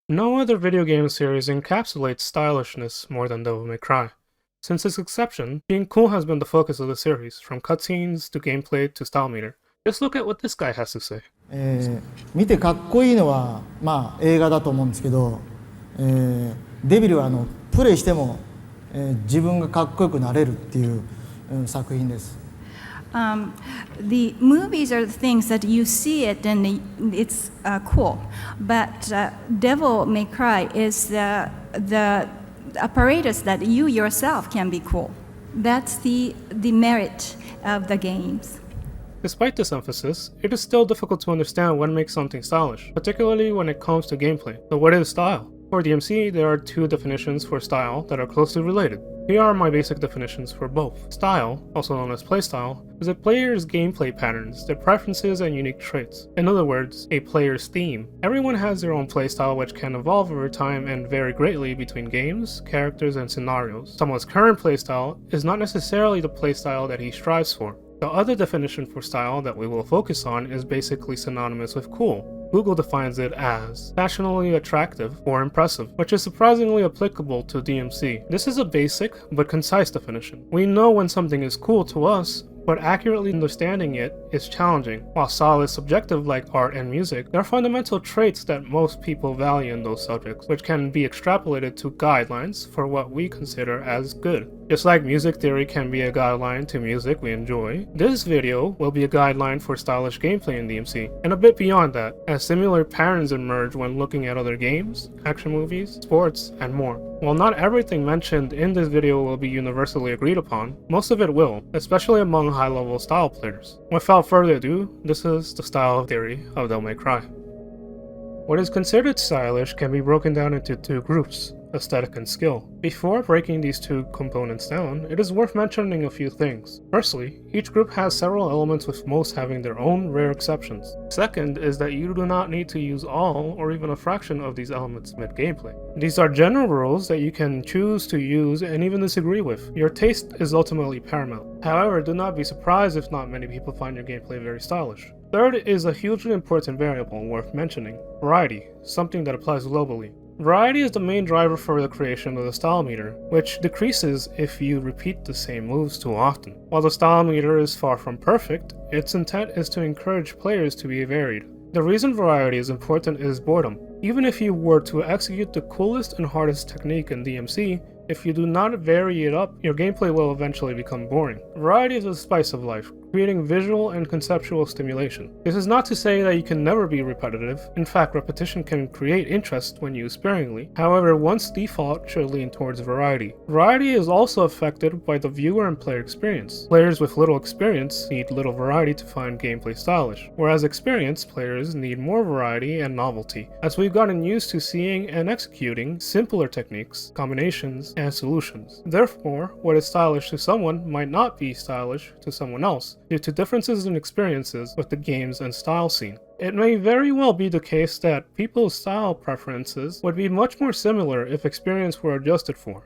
No other video game series encapsulates stylishness more than Devil May Cry. Since its inception, being cool has been the focus of the series, from cutscenes to gameplay to style meter. Just look at what this guy has to say. 見てかっこいいのは、映画だと思うんですけど、デビルはプレイしても、自分がかっこよくなれるっていう、作品です。The movies are the things that you see it and it's cool, but Devil May Cry is the apparatus that you yourself can be cool. That's the merit of the games. Despite this emphasis, it is still difficult to understand what makes something stylish, particularly when it comes to gameplay. So what is style? For DMC, there are two definitions for style that are closely related. Here are my basic definitions for both. Style, also known as playstyle, is a player's gameplay patterns, their preferences, and unique traits. In other words, a player's theme. Everyone has their own playstyle which can evolve over time and vary greatly between games, characters, and scenarios. Someone's current playstyle is not necessarily the playstyle that he strives for. The other definition for style that we will focus on is basically synonymous with cool. Google defines it as fashionably attractive or impressive, which is surprisingly applicable to DMC. This is a basic but concise definition. We know when something is cool to us, but accurately understanding it is challenging. While style is subjective like art and music, there are fundamental traits that most people value in those subjects, which can be extrapolated to guidelines for what we consider as good. Just like music theory can be a guideline to music we enjoy, this video will be a guideline for stylish gameplay in DMC, and a bit beyond that, as similar patterns emerge when looking at other games, action movies, sports, and more. While not everything mentioned in this video will be universally agreed upon, most of it will, especially among high-level style players. Without further ado, this is the style theory of Devil May Cry. What is considered stylish can be broken down into two groups: aesthetic and skill. Before breaking these two components down, it is worth mentioning a few things. Firstly, each group has several elements, with most having their own rare exceptions. Second is that you do not need to use all or even a fraction of these elements mid-gameplay. These are general rules that you can choose to use and even disagree with. Your taste is ultimately paramount. However, do not be surprised if not many people find your gameplay very stylish. Third is a hugely important variable worth mentioning: variety, something that applies globally. Variety is the main driver for the creation of the style meter, which decreases if you repeat the same moves too often. While the style meter is far from perfect, its intent is to encourage players to be varied. The reason variety is important is boredom. Even if you were to execute the coolest and hardest technique in DMC, if you do not vary it up, your gameplay will eventually become boring. Variety is the spice of life, creating visual and conceptual stimulation. This is not to say that you can never be repetitive. In fact, repetition can create interest when used sparingly. However, one's default should lean towards variety. Variety is also affected by the viewer and player experience. Players with little experience need little variety to find gameplay stylish, whereas experienced players need more variety and novelty, as we've gotten used to seeing and executing simpler techniques, combinations, and solutions. Therefore, what is stylish to someone might not be stylish to someone else, due to differences in experiences with the games and style scene. It may very well be the case that people's style preferences would be much more similar if experience were adjusted for.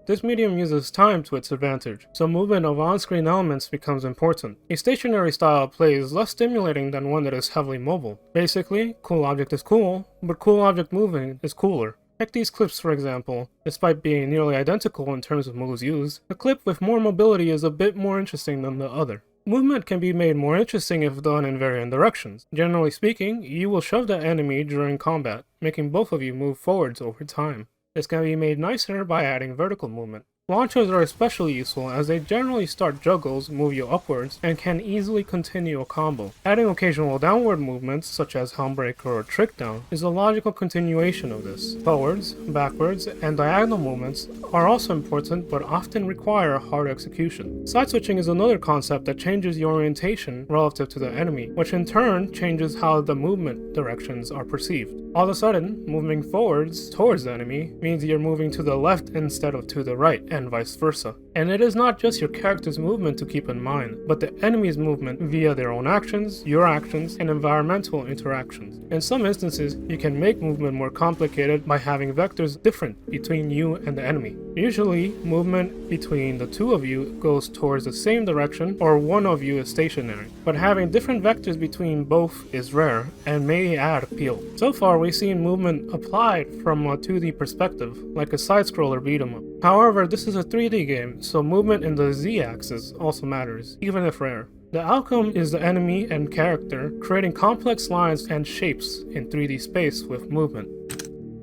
This medium uses time to its advantage, so movement of on-screen elements becomes important. A stationary style play is less stimulating than one that is heavily mobile. Basically, cool object is cool, but cool object moving is cooler. Take these clips for example. Despite being nearly identical in terms of moves used, the clip with more mobility is a bit more interesting than the other. Movement can be made more interesting if done in varying directions. Generally speaking, you will shove the enemy during combat, making both of you move forwards over time. This can be made nicer by adding vertical movement. Launchers are especially useful as they generally start juggles, move you upwards, and can easily continue a combo. Adding occasional downward movements, such as Helmbreaker or Trick Down, is a logical continuation of this. Forwards, backwards, and diagonal movements are also important but often require hard execution. Side switching is another concept that changes your orientation relative to the enemy, which in turn changes how the movement directions are perceived. All of a sudden, moving forwards towards the enemy means you're moving to the left instead of to the right, and vice versa. And it is not just your character's movement to keep in mind, but the enemy's movement via their own actions, your actions, and environmental interactions. In some instances, you can make movement more complicated by having vectors different between you and the enemy. Usually, movement between the two of you goes towards the same direction or one of you is stationary, but having different vectors between both is rare and may add appeal. So far, we've seen movement applied from a 2D perspective, like a side-scroller beat-em up. However, this is a 3D game, so movement in the Z-axis also matters, even if rare. The outcome is the enemy and character creating complex lines and shapes in 3D space with movement.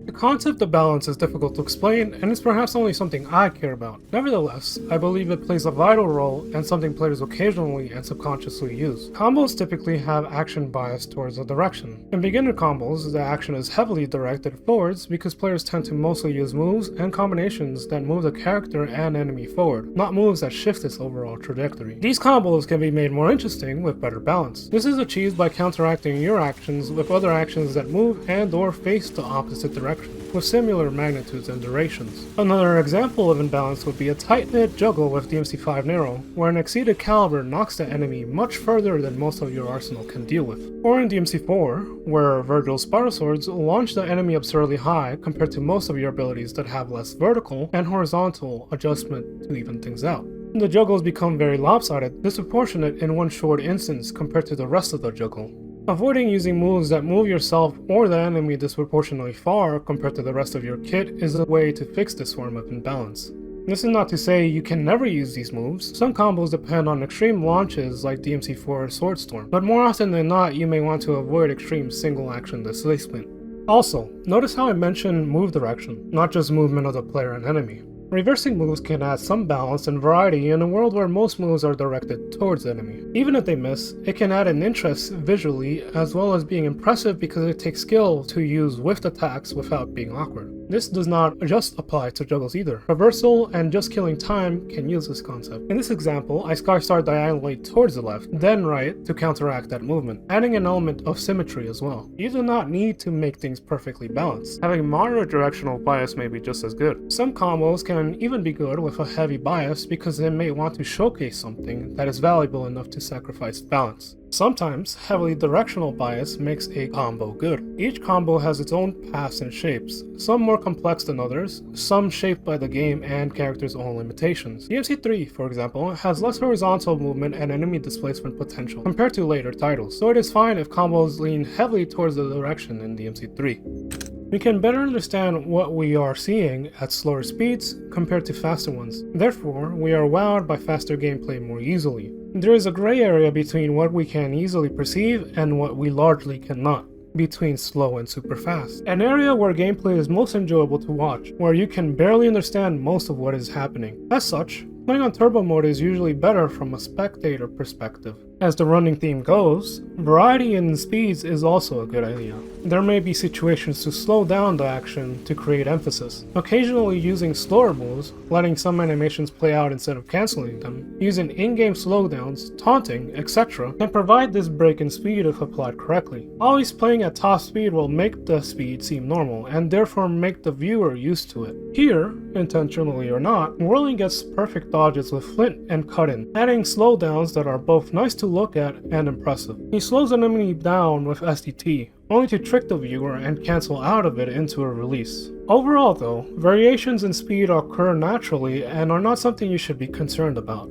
The concept of balance is difficult to explain, and it's perhaps only something I care about. Nevertheless, I believe it plays a vital role and something players occasionally and subconsciously use. Combos typically have action bias towards a direction. In beginner combos, the action is heavily directed forwards because players tend to mostly use moves and combinations that move the character and enemy forward, not moves that shift its overall trajectory. These combos can be made more interesting with better balance. This is achieved by counteracting your actions with other actions that move and/or face the opposite direction, with similar magnitudes and durations. Another example of imbalance would be a tight-knit juggle with DMC5 Nero, where an exceeded caliber knocks the enemy much further than most of your arsenal can deal with. Or in DMC4, where Virgil's spiral swords launch the enemy absurdly high compared to most of your abilities that have less vertical and horizontal adjustment to even things out. The juggles become very lopsided, disproportionate in one short instance compared to the rest of the juggle. Avoiding using moves that move yourself or the enemy disproportionately far compared to the rest of your kit is a way to fix this form of imbalance. This is not to say you can never use these moves. Some combos depend on extreme launches like DMC4 Swordstorm, but more often than not you may want to avoid extreme single action displacement. Also, notice how I mentioned move direction, not just movement of the player and enemy. Reversing moves can add some balance and variety in a world where most moves are directed towards the enemy. Even if they miss, it can add an interest visually as well as being impressive because it takes skill to use whiffed attacks without being awkward. This does not just apply to juggles either. Reversal and just killing time can use this concept. In this example, I Skystar diagonally towards the left, then right to counteract that movement, adding an element of symmetry as well. You do not need to make things perfectly balanced. Having moderate directional bias may be just as good. Some combos can even be good with a heavy bias because they may want to showcase something that is valuable enough to sacrifice balance. Sometimes, heavily directional bias makes a combo good. Each combo has its own paths and shapes, some more complex than others, some shaped by the game and characters' own limitations. DMC3, for example, has less horizontal movement and enemy displacement potential compared to later titles, so it is fine if combos lean heavily towards the direction in DMC3. We can better understand what we are seeing at slower speeds compared to faster ones. Therefore, we are wowed by faster gameplay more easily. There is a gray area between what we can easily perceive and what we largely cannot, between slow and super fast. An area where gameplay is most enjoyable to watch, where you can barely understand most of what is happening. As such, playing on turbo mode is usually better from a spectator perspective. As the running theme goes, variety in speeds is also a good idea. There may be situations to slow down the action to create emphasis. Occasionally using slower moves, letting some animations play out instead of cancelling them, using in-game slowdowns, taunting, etc. can provide this break in speed if applied correctly. Always playing at top speed will make the speed seem normal and therefore make the viewer used to it. Here, intentionally or not, Whirling gets perfect dodges with Flint and Cut-In, adding slowdowns that are both nice to look at and impressive. He slows an enemy down with SDT, only to trick the viewer and cancel out of it into a release. Overall though, variations in speed occur naturally and are not something you should be concerned about.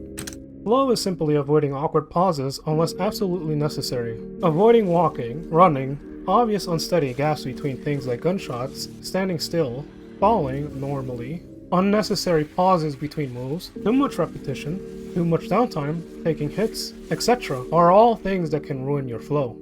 Flow is simply avoiding awkward pauses unless absolutely necessary. Avoiding walking, running, obvious unsteady gaps between things like gunshots, standing still, falling normally, unnecessary pauses between moves, too much repetition, too much downtime, taking hits, etc. are all things that can ruin your flow.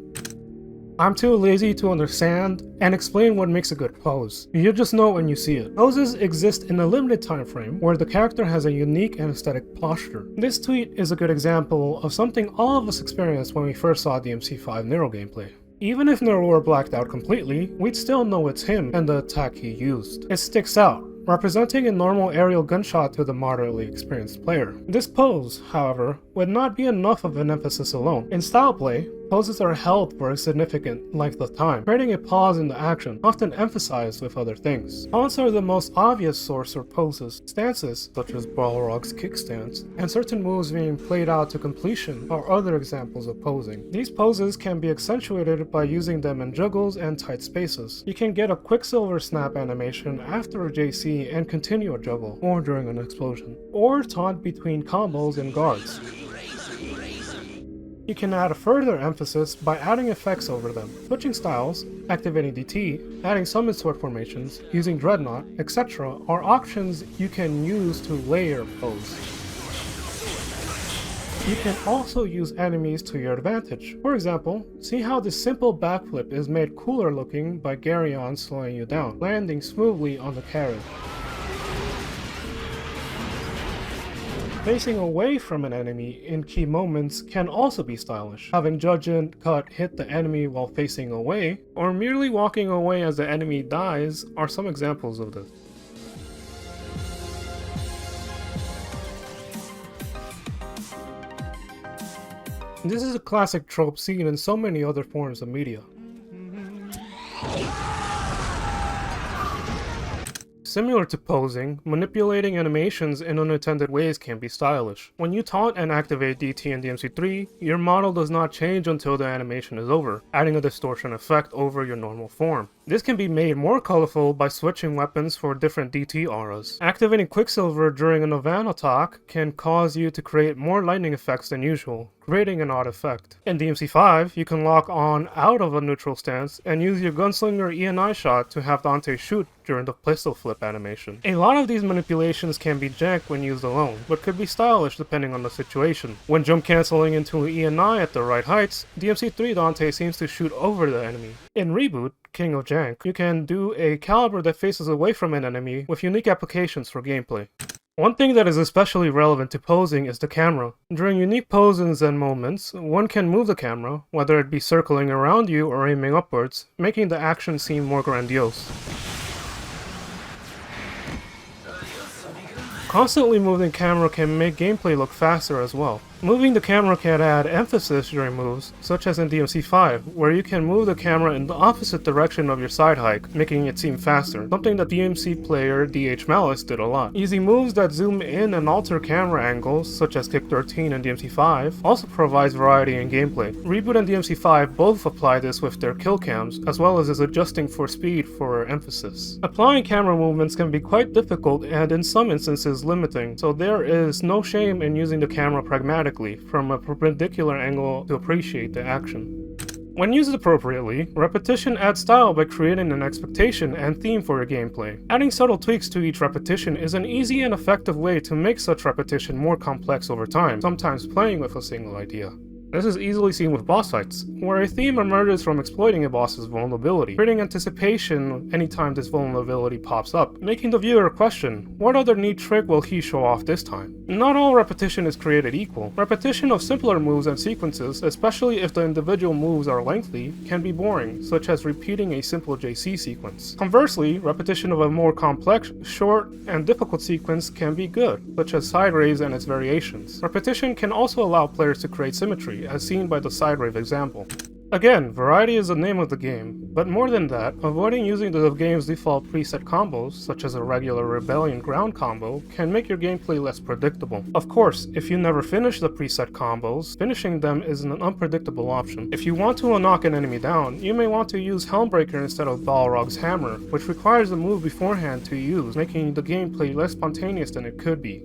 I'm too lazy to understand and explain what makes a good pose. You just know when you see it. Poses exist in a limited time frame where the character has a unique and aesthetic posture. This tweet is a good example of something all of us experienced when we first saw DMC5 Nero gameplay. Even if Nero were blacked out completely, we'd still know it's him and the attack he used. It sticks out, representing a normal aerial gunshot to the moderately experienced player. This pose, however, would not be enough of an emphasis alone. In style play, Poses are held for a significant length of time, creating a pause in the action, often emphasized with other things. Taunts are the most obvious source for poses. Stances, such as Balrog's kickstance, and certain moves being played out to completion are other examples of posing. These poses can be accentuated by using them in juggles and tight spaces. You can get a Quicksilver snap animation after a JC and continue a juggle, or during an explosion, or taunt between combos and guards. You can add a further emphasis by adding effects over them, switching styles, activating DT, adding summon sword formations, using Dreadnought, etc. are options you can use to layer pose. You can also use enemies to your advantage. For example, see how this simple backflip is made cooler looking by Garyon slowing you down, landing smoothly on the carriage. Facing away from an enemy in key moments can also be stylish. Having Judgment Cut hit the enemy while facing away, or merely walking away as the enemy dies are some examples of this. This is a classic trope seen in so many other forms of media. Similar to posing, manipulating animations in unintended ways can be stylish. When you taunt and activate DT and DMC3, your model does not change until the animation is over, adding a distortion effect over your normal form. This can be made more colorful by switching weapons for different DT auras. Activating Quicksilver during a Nirvana attack can cause you to create more lightning effects than usual, creating an odd effect. In DMC5, you can lock on out of a neutral stance and use your Gunslinger ENI shot to have Dante shoot during the pistol flip animation. A lot of these manipulations can be jank when used alone, but could be stylish depending on the situation. When jump cancelling into an ENI at the right heights, DMC3 Dante seems to shoot over the enemy. In Reboot, King of Jank, you can do a caliber that faces away from an enemy with unique applications for gameplay. One thing that is especially relevant to posing is the camera. During unique poses and moments, one can move the camera, whether it be circling around you or aiming upwards, making the action seem more grandiose. Constantly moving camera can make gameplay look faster as well. Moving the camera can add emphasis during moves, such as in DMC5, where you can move the camera in the opposite direction of your side hike, making it seem faster, something that DMC player DH Malice did a lot. Easy moves that zoom in and alter camera angles, such as Kick 13 and DMC5, also provides variety in gameplay. Reboot and DMC5 both apply this with their kill cams, as well as adjusting for speed for emphasis. Applying camera movements can be quite difficult and in some instances limiting, so there is no shame in using the camera pragmatically from a perpendicular angle to appreciate the action. When used appropriately, repetition adds style by creating an expectation and theme for your gameplay. Adding subtle tweaks to each repetition is an easy and effective way to make such repetition more complex over time, sometimes playing with a single idea. This is easily seen with boss fights, where a theme emerges from exploiting a boss's vulnerability, creating anticipation anytime this vulnerability pops up, making the viewer question, what other neat trick will he show off this time? Not all repetition is created equal. Repetition of simpler moves and sequences, especially if the individual moves are lengthy, can be boring, such as repeating a simple JC sequence. Conversely, repetition of a more complex, short, and difficult sequence can be good, such as side raise and its variations. Repetition can also allow players to create symmetry, as seen by the side rave example. Again, variety is the name of the game, but more than that, avoiding using the game's default preset combos, such as a regular Rebellion ground combo, can make your gameplay less predictable. Of course, if you never finish the preset combos, finishing them is an unpredictable option. If you want to knock an enemy down, you may want to use Helmbreaker instead of Balrog's hammer, which requires the move beforehand to use, making the gameplay less spontaneous than it could be.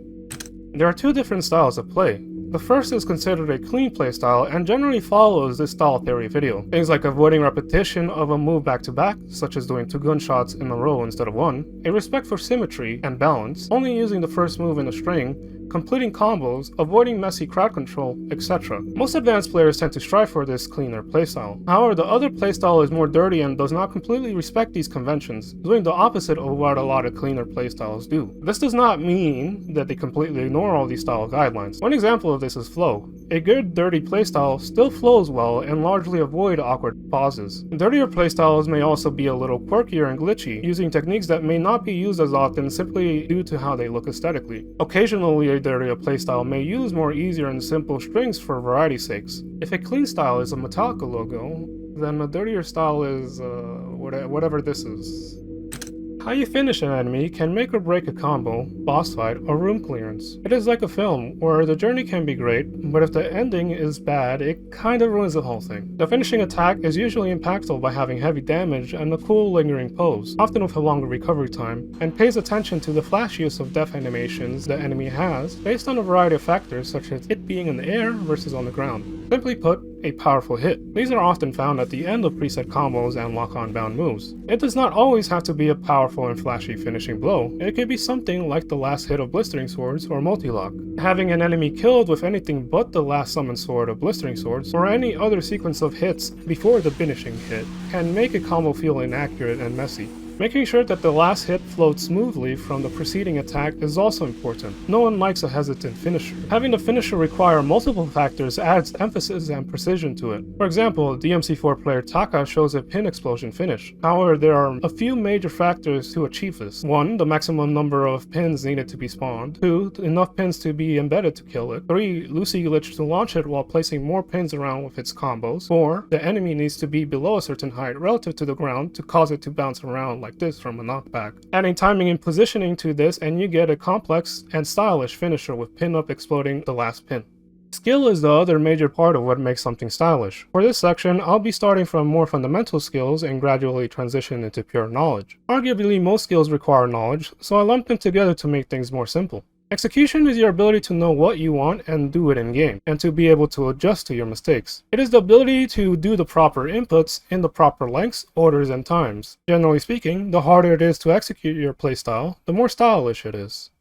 There are two different styles of play. The first is considered a clean playstyle and generally follows this style theory video. Things like avoiding repetition of a move back to back, such as doing 2 gunshots in a row instead of 1, a respect for symmetry and balance, only using the first move in a string, completing combos, avoiding messy crowd control, etc. Most advanced players tend to strive for this cleaner playstyle. However, the other playstyle is more dirty and does not completely respect these conventions, doing the opposite of what a lot of cleaner playstyles do. This does not mean that they completely ignore all these style guidelines. One example of this is flow. A good dirty playstyle still flows well and largely avoid awkward pauses. Dirtier playstyles may also be a little quirkier and glitchy, using techniques that may not be used as often simply due to how they look aesthetically. Occasionally, a dirtier playstyle may use more easier and simple strings for variety's sakes. If a clean style is a Metallica logo, then a dirtier style is whatever this is. How you finish an enemy can make or break a combo, boss fight, or room clearance. It is like a film, where the journey can be great, but if the ending is bad, it kinda ruins the whole thing. The finishing attack is usually impactful by having heavy damage and a cool lingering pose, often with a longer recovery time, and pays attention to the flash use of death animations the enemy has, based on a variety of factors such as it being in the air versus on the ground. Simply put, a powerful hit. These are often found at the end of preset combos and lock-on bound moves. It does not always have to be a powerful and flashy finishing blow. It could be something like the last hit of Blistering Swords or Multi-Lock. Having an enemy killed with anything but the last summoned sword of Blistering Swords, or any other sequence of hits before the finishing hit, can make a combo feel inaccurate and messy. Making sure that the last hit flowed smoothly from the preceding attack is also important. No one likes a hesitant finisher. Having the finisher require multiple factors adds emphasis and precision to it. For example, DMC4 player Taka shows a pin explosion finish. However, there are a few major factors to achieve this. 1. The maximum number of pins needed to be spawned. 2. Enough pins to be embedded to kill it. 3. Lucy glitch to launch it while placing more pins around with its combos. 4. The enemy needs to be below a certain height relative to the ground to cause it to bounce around like this from a knockback. Adding timing and positioning to this and you get a complex and stylish finisher with pin up exploding the last pin. Skill is the other major part of what makes something stylish. For this section, I'll be starting from more fundamental skills and gradually transition into pure knowledge. Arguably, most skills require knowledge, so I lumped them together to make things more simple. Execution is your ability to know what you want and do it in-game, and to be able to adjust to your mistakes. It is the ability to do the proper inputs in the proper lengths, orders, and times. Generally speaking, the harder it is to execute your playstyle, the more stylish it is.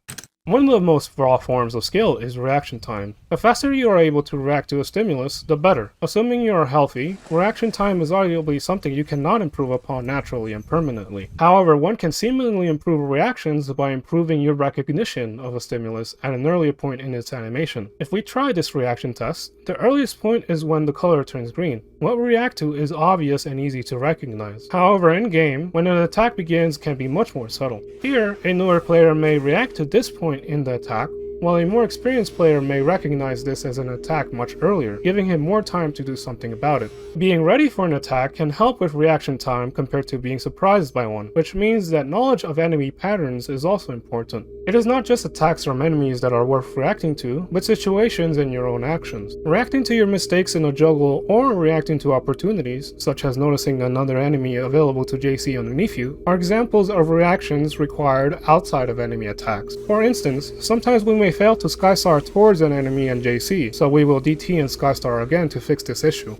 One of the most raw forms of skill is reaction time. The faster you are able to react to a stimulus, the better. Assuming you are healthy, reaction time is arguably something you cannot improve upon naturally and permanently. However, one can seemingly improve reactions by improving your recognition of a stimulus at an earlier point in its animation. If we try this reaction test, the earliest point is when the color turns green. What we react to is obvious and easy to recognize. However, in-game, when an attack begins can be much more subtle. Here, a newer player may react to this point in the attack, while a more experienced player may recognize this as an attack much earlier, giving him more time to do something about it. Being ready for an attack can help with reaction time compared to being surprised by one, which means that knowledge of enemy patterns is also important. It is not just attacks from enemies that are worth reacting to, but situations and your own actions. Reacting to your mistakes in a juggle or reacting to opportunities, such as noticing another enemy available to JC underneath you, are examples of reactions required outside of enemy attacks. For instance, sometimes we may fail to Skystar towards an enemy and JC, so we will DT and Skystar again to fix this issue.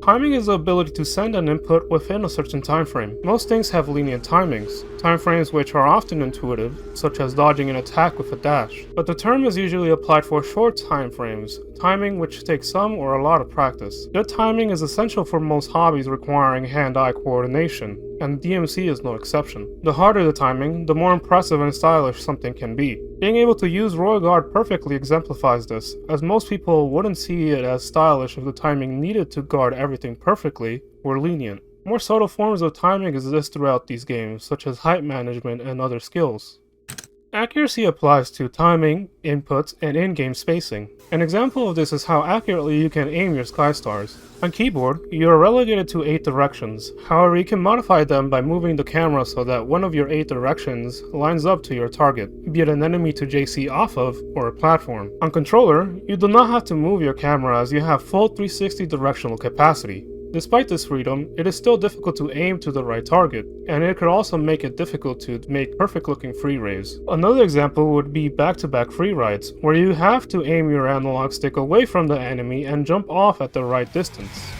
Timing is the ability to send an input within a certain time frame. Most things have lenient timings, timeframes which are often intuitive, such as dodging an attack with a dash. But the term is usually applied for short time frames, timing which takes some or a lot of practice. Good timing is essential for most hobbies requiring hand-eye coordination, and DMC is no exception. The harder the timing, the more impressive and stylish something can be. Being able to use Royal Guard perfectly exemplifies this, as most people wouldn't see it as stylish if the timing needed to guard everything perfectly were lenient. More subtle forms of timing exist throughout these games, such as height management and other skills. Accuracy applies to timing, inputs, and in-game spacing. An example of this is how accurately you can aim your Skystars. On keyboard, you are relegated to 8 directions, however you can modify them by moving the camera so that one of your 8 directions lines up to your target, be it an enemy to JC off of, or a platform. On controller, you do not have to move your camera as you have full 360 directional capacity. Despite this freedom, it is still difficult to aim to the right target, and it could also make it difficult to make perfect-looking free rays. Another example would be back-to-back free rides, where you have to aim your analog stick away from the enemy and jump off at the right distance.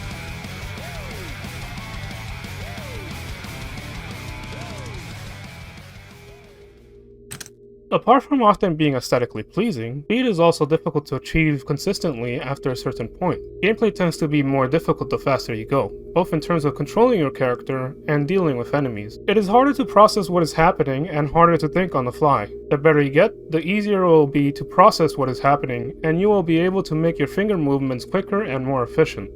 Apart from often being aesthetically pleasing, speed is also difficult to achieve consistently after a certain point. Gameplay tends to be more difficult the faster you go, both in terms of controlling your character and dealing with enemies. It is harder to process what is happening and harder to think on the fly. The better you get, the easier it will be to process what is happening, and you will be able to make your finger movements quicker and more efficient.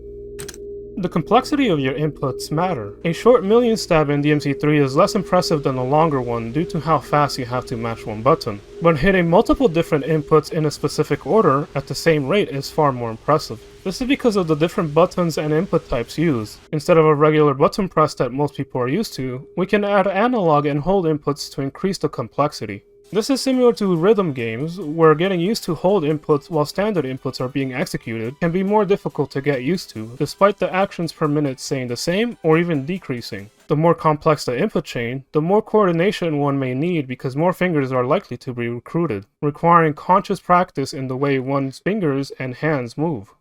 The complexity of your inputs matter. A short million stab in DMC3 is less impressive than a longer one due to how fast you have to mash one button. But hitting multiple different inputs in a specific order at the same rate is far more impressive. This is because of the different buttons and input types used. Instead of a regular button press that most people are used to, we can add analog and hold inputs to increase the complexity. This is similar to rhythm games, where getting used to hold inputs while standard inputs are being executed can be more difficult to get used to, despite the actions per minute staying the same or even decreasing. The more complex the input chain, the more coordination one may need because more fingers are likely to be recruited, requiring conscious practice in the way one's fingers and hands move.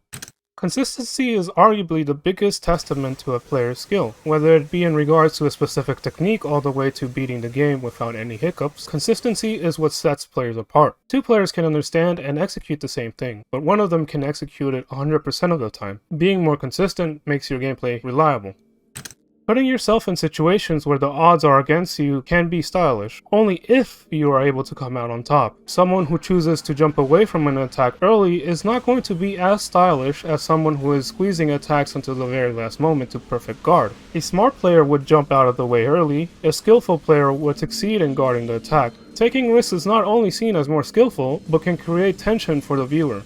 Consistency is arguably the biggest testament to a player's skill. Whether it be in regards to a specific technique all the way to beating the game without any hiccups, consistency is what sets players apart. Two players can understand and execute the same thing, but one of them can execute it 100% of the time. Being more consistent makes your gameplay reliable. Putting yourself in situations where the odds are against you can be stylish, only if you are able to come out on top. Someone who chooses to jump away from an attack early is not going to be as stylish as someone who is squeezing attacks until the very last moment to perfect guard. A smart player would jump out of the way early, a skillful player would succeed in guarding the attack. Taking risks is not only seen as more skillful, but can create tension for the viewer.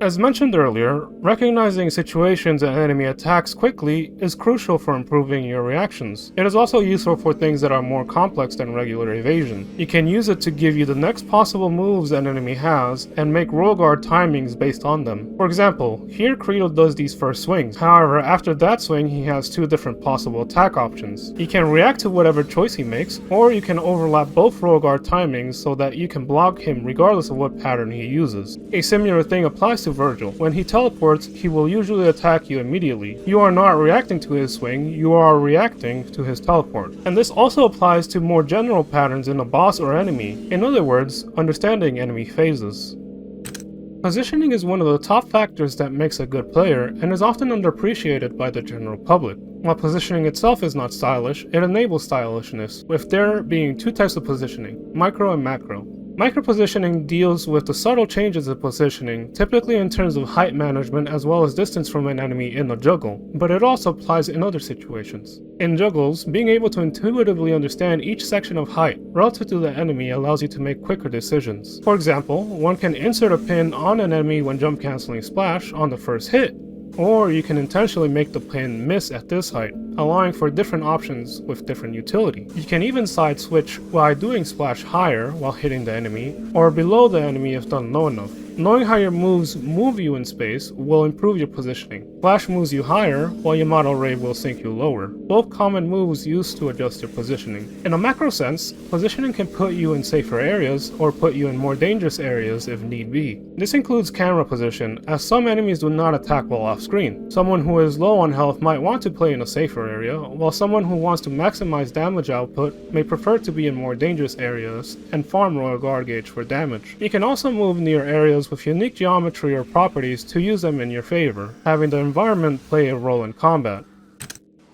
As mentioned earlier, recognizing situations and enemy attacks quickly is crucial for improving your reactions. It is also useful for things that are more complex than regular evasion. You can use it to give you the next possible moves an enemy has and make roll guard timings based on them. For example, here Credo does these first swings, however after that swing he has two different possible attack options. You can react to whatever choice he makes, or you can overlap both roll guard timings so that you can block him regardless of what pattern he uses. A similar thing applies to Virgil. When he teleports, he will usually attack you immediately. You are not reacting to his swing, you are reacting to his teleport. And this also applies to more general patterns in a boss or enemy. In other words, understanding enemy phases. Positioning is one of the top factors that makes a good player and is often underappreciated by the general public. While positioning itself is not stylish, it enables stylishness, with there being two types of positioning, micro and macro. Micro-positioning deals with the subtle changes of positioning, typically in terms of height management as well as distance from an enemy in a juggle, but it also applies in other situations. In juggles, being able to intuitively understand each section of height relative to the enemy allows you to make quicker decisions. For example, one can insert a pin on an enemy when jump canceling splash on the first hit, or you can intentionally make the pin miss at this height, allowing for different options with different utility. You can even side switch while doing splash higher while hitting the enemy, or below the enemy if done low enough. Knowing how your moves move you in space will improve your positioning. Splash moves you higher, while your model ray will sink you lower. Both common moves used to adjust your positioning. In a macro sense, positioning can put you in safer areas, or put you in more dangerous areas if need be. This includes camera position, as some enemies do not attack while off screen. Someone who is low on health might want to play in a safer area, while someone who wants to maximize damage output may prefer to be in more dangerous areas and farm royal guard gauge for damage. You can also move near areas with unique geometry or properties to use them in your favor, having the environment play a role in combat.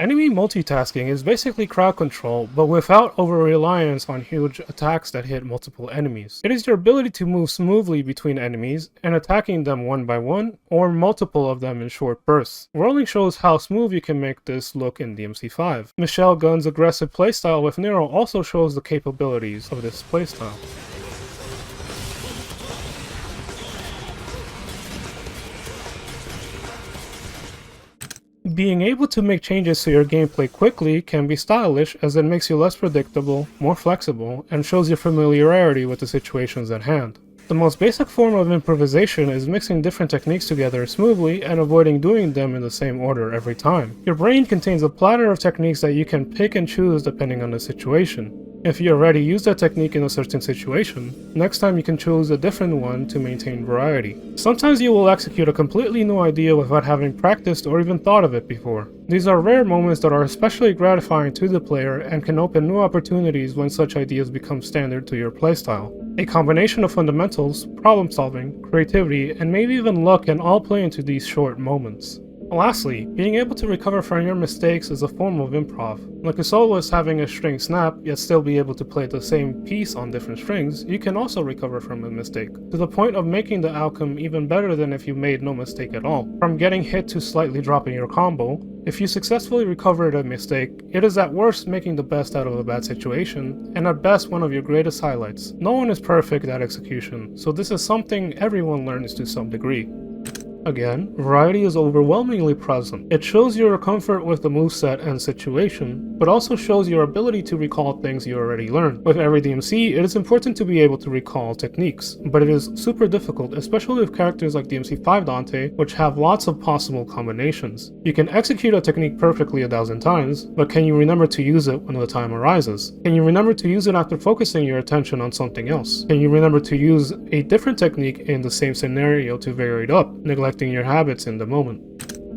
Enemy multitasking is basically crowd control, but without over-reliance on huge attacks that hit multiple enemies. It is your ability to move smoothly between enemies and attacking them one by one, or multiple of them in short bursts. Rolling shows how smooth you can make this look in DMC5. Michelle Gunn's aggressive playstyle with Nero also shows the capabilities of this playstyle. Being able to make changes to your gameplay quickly can be stylish, as it makes you less predictable, more flexible, and shows your familiarity with the situations at hand. The most basic form of improvisation is mixing different techniques together smoothly and avoiding doing them in the same order every time. Your brain contains a platter of techniques that you can pick and choose depending on the situation. If you already used that technique in a certain situation, next time you can choose a different one to maintain variety. Sometimes you will execute a completely new idea without having practiced or even thought of it before. These are rare moments that are especially gratifying to the player and can open new opportunities when such ideas become standard to your playstyle. A combination of fundamentals, problem solving, creativity, and maybe even luck can all play into these short moments. Lastly, being able to recover from your mistakes is a form of improv. Like a soloist having a string snap, yet still be able to play the same piece on different strings, you can also recover from a mistake, to the point of making the outcome even better than if you made no mistake at all. From getting hit to slightly dropping your combo, if you successfully recovered a mistake, it is at worst making the best out of a bad situation, and at best one of your greatest highlights. No one is perfect at execution, so this is something everyone learns to some degree. Again, variety is overwhelmingly present. It shows your comfort with the moveset and situation, but also shows your ability to recall things you already learned. With every DMC, it is important to be able to recall techniques, but it is super difficult, especially with characters like DMC5 Dante, which have lots of possible combinations. You can execute a technique perfectly 1,000 times, but can you remember to use it when the time arises? Can you remember to use it after focusing your attention on something else? Can you remember to use a different technique in the same scenario to vary it up, neglecting your habits in the moment?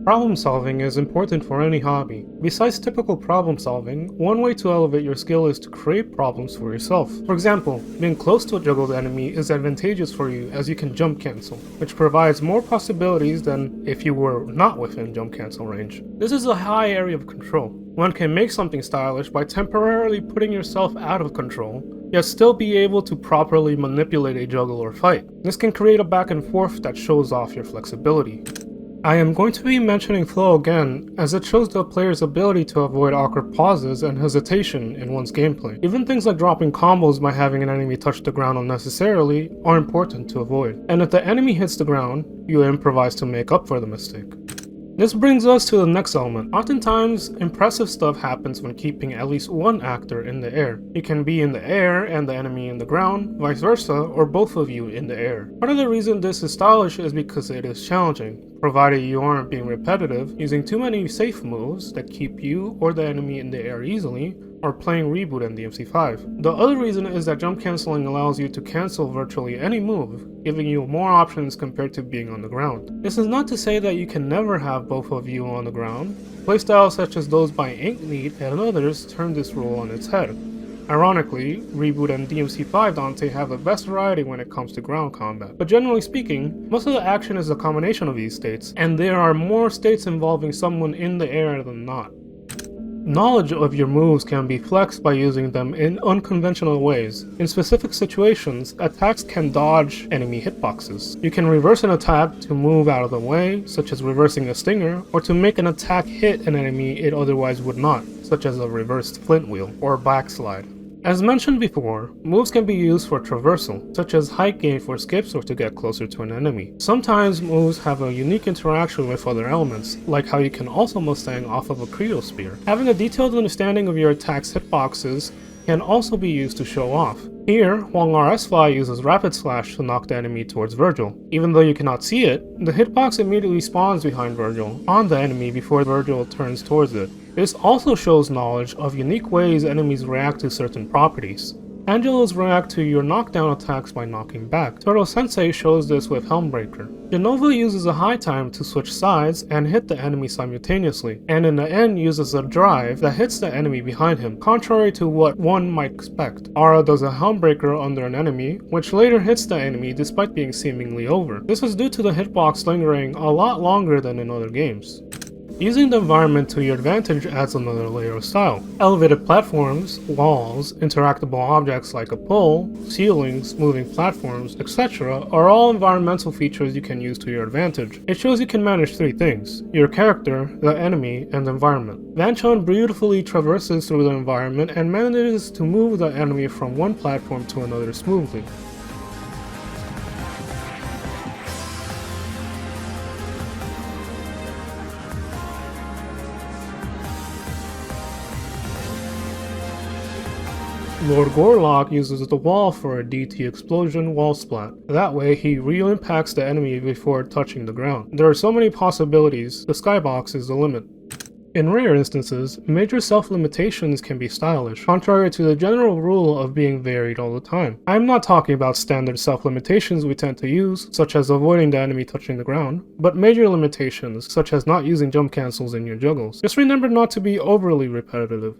Problem solving is important for any hobby. Besides typical problem solving, one way to elevate your skill is to create problems for yourself. For example, being close to a juggled enemy is advantageous for you as you can jump cancel, which provides more possibilities than if you were not within jump cancel range. This is a high area of control. One can make something stylish by temporarily putting yourself out of control, yet still be able to properly manipulate a juggle or fight. This can create a back and forth that shows off your flexibility. I am going to be mentioning flow again, as it shows the player's ability to avoid awkward pauses and hesitation in one's gameplay. Even things like dropping combos by having an enemy touch the ground unnecessarily are important to avoid. And if the enemy hits the ground, you improvise to make up for the mistake. This brings us to the next element. Oftentimes, impressive stuff happens when keeping at least one actor in the air. You can be in the air and the enemy in the ground, vice versa, or both of you in the air. Part of the reason this is stylish is because it is challenging, provided you aren't being repetitive, using too many safe moves that keep you or the enemy in the air easily, or playing Reboot and DMC5. The other reason is that jump cancelling allows you to cancel virtually any move, giving you more options compared to being on the ground. This is not to say that you can never have both of you on the ground. Playstyles such as those by Inkneed and others turn this rule on its head. Ironically, Reboot and DMC5 Dante have the best variety when it comes to ground combat, but generally speaking, most of the action is a combination of these states, and there are more states involving someone in the air than not. Knowledge of your moves can be flexed by using them in unconventional ways. In specific situations, attacks can dodge enemy hitboxes. You can reverse an attack to move out of the way, such as reversing a stinger, or to make an attack hit an enemy it otherwise would not, such as a reversed flint wheel or backslide. As mentioned before, moves can be used for traversal, such as height gain for skips or to get closer to an enemy. Sometimes moves have a unique interaction with other elements, like how you can also Mustang off of a Credo Spear. Having a detailed understanding of your attack's hitboxes can also be used to show off. Here, Hwang RS Fly uses Rapid Slash to knock the enemy towards Virgil. Even though you cannot see it, the hitbox immediately spawns behind Virgil, on the enemy before Virgil turns towards it. This also shows knowledge of unique ways enemies react to certain properties. Angelos react to your knockdown attacks by knocking back. Turtle Sensei shows this with Helmbreaker. Genova uses a high time to switch sides and hit the enemy simultaneously, and in the end uses a drive that hits the enemy behind him, contrary to what one might expect. Ara does a Helmbreaker under an enemy, which later hits the enemy despite being seemingly over. This is due to the hitbox lingering a lot longer than in other games. Using the environment to your advantage adds another layer of style. Elevated platforms, walls, interactable objects like a pole, ceilings, moving platforms, etc. are all environmental features you can use to your advantage. It shows you can manage three things: your character, the enemy, and the environment. Vanchon beautifully traverses through the environment and manages to move the enemy from one platform to another smoothly. Lord Gorlock uses the wall for a DT explosion wall splat. That way he re-impacts the enemy before touching the ground. There are so many possibilities, the skybox is the limit. In rare instances, major self-limitations can be stylish, contrary to the general rule of being varied all the time. I am not talking about standard self-limitations we tend to use, such as avoiding the enemy touching the ground, but major limitations, such as not using jump cancels in your juggles. Just remember not to be overly repetitive.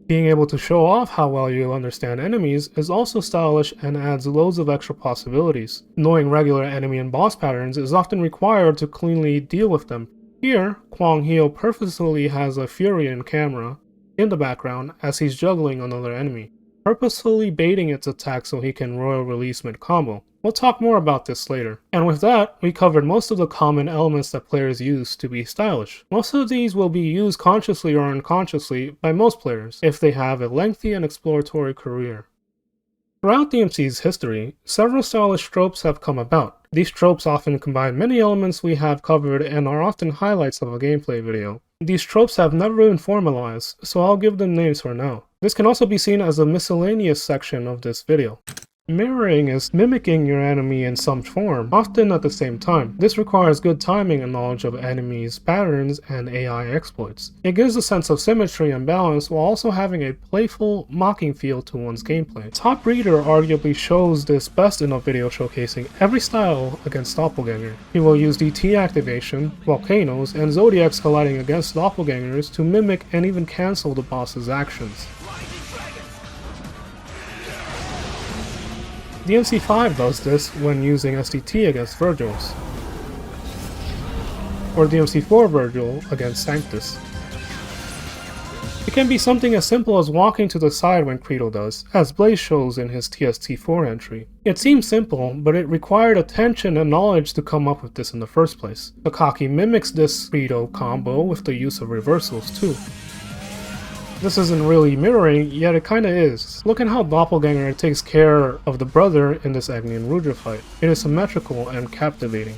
Being able to show off how well you understand enemies is also stylish and adds loads of extra possibilities. Knowing regular enemy and boss patterns is often required to cleanly deal with them. Here, Kwang Hyo purposefully has a Furion camera in the background as he's juggling another enemy, purposefully baiting its attack so he can royal release mid-combo. We'll talk more about this later. And with that, we covered most of the common elements that players use to be stylish. Most of these will be used consciously or unconsciously by most players, if they have a lengthy and exploratory career. Throughout DMC's history, several stylish tropes have come about. These tropes often combine many elements we have covered and are often highlights of a gameplay video. These tropes have never been formalized, so I'll give them names for now. This can also be seen as a miscellaneous section of this video. Mirroring is mimicking your enemy in some form, often at the same time. This requires good timing and knowledge of enemies' patterns and AI exploits. It gives a sense of symmetry and balance while also having a playful, mocking feel to one's gameplay. Top Reader arguably shows this best in a video showcasing every style against Doppelganger. He will use DT activation, volcanoes, and zodiacs colliding against doppelgangers to mimic and even cancel the boss's actions. DMC5 does this when using SDT against Virgils, or DMC4 Virgil against Sanctus. It can be something as simple as walking to the side when Credo does, as Blaze shows in his TST4 entry. It seems simple, but it required attention and knowledge to come up with this in the first place. Sakaki mimics this Credo combo with the use of reversals too. This isn't really mirroring, yet it kinda is. Look at how Doppelganger takes care of the brother in this Agni and Rudra fight. It is symmetrical and captivating.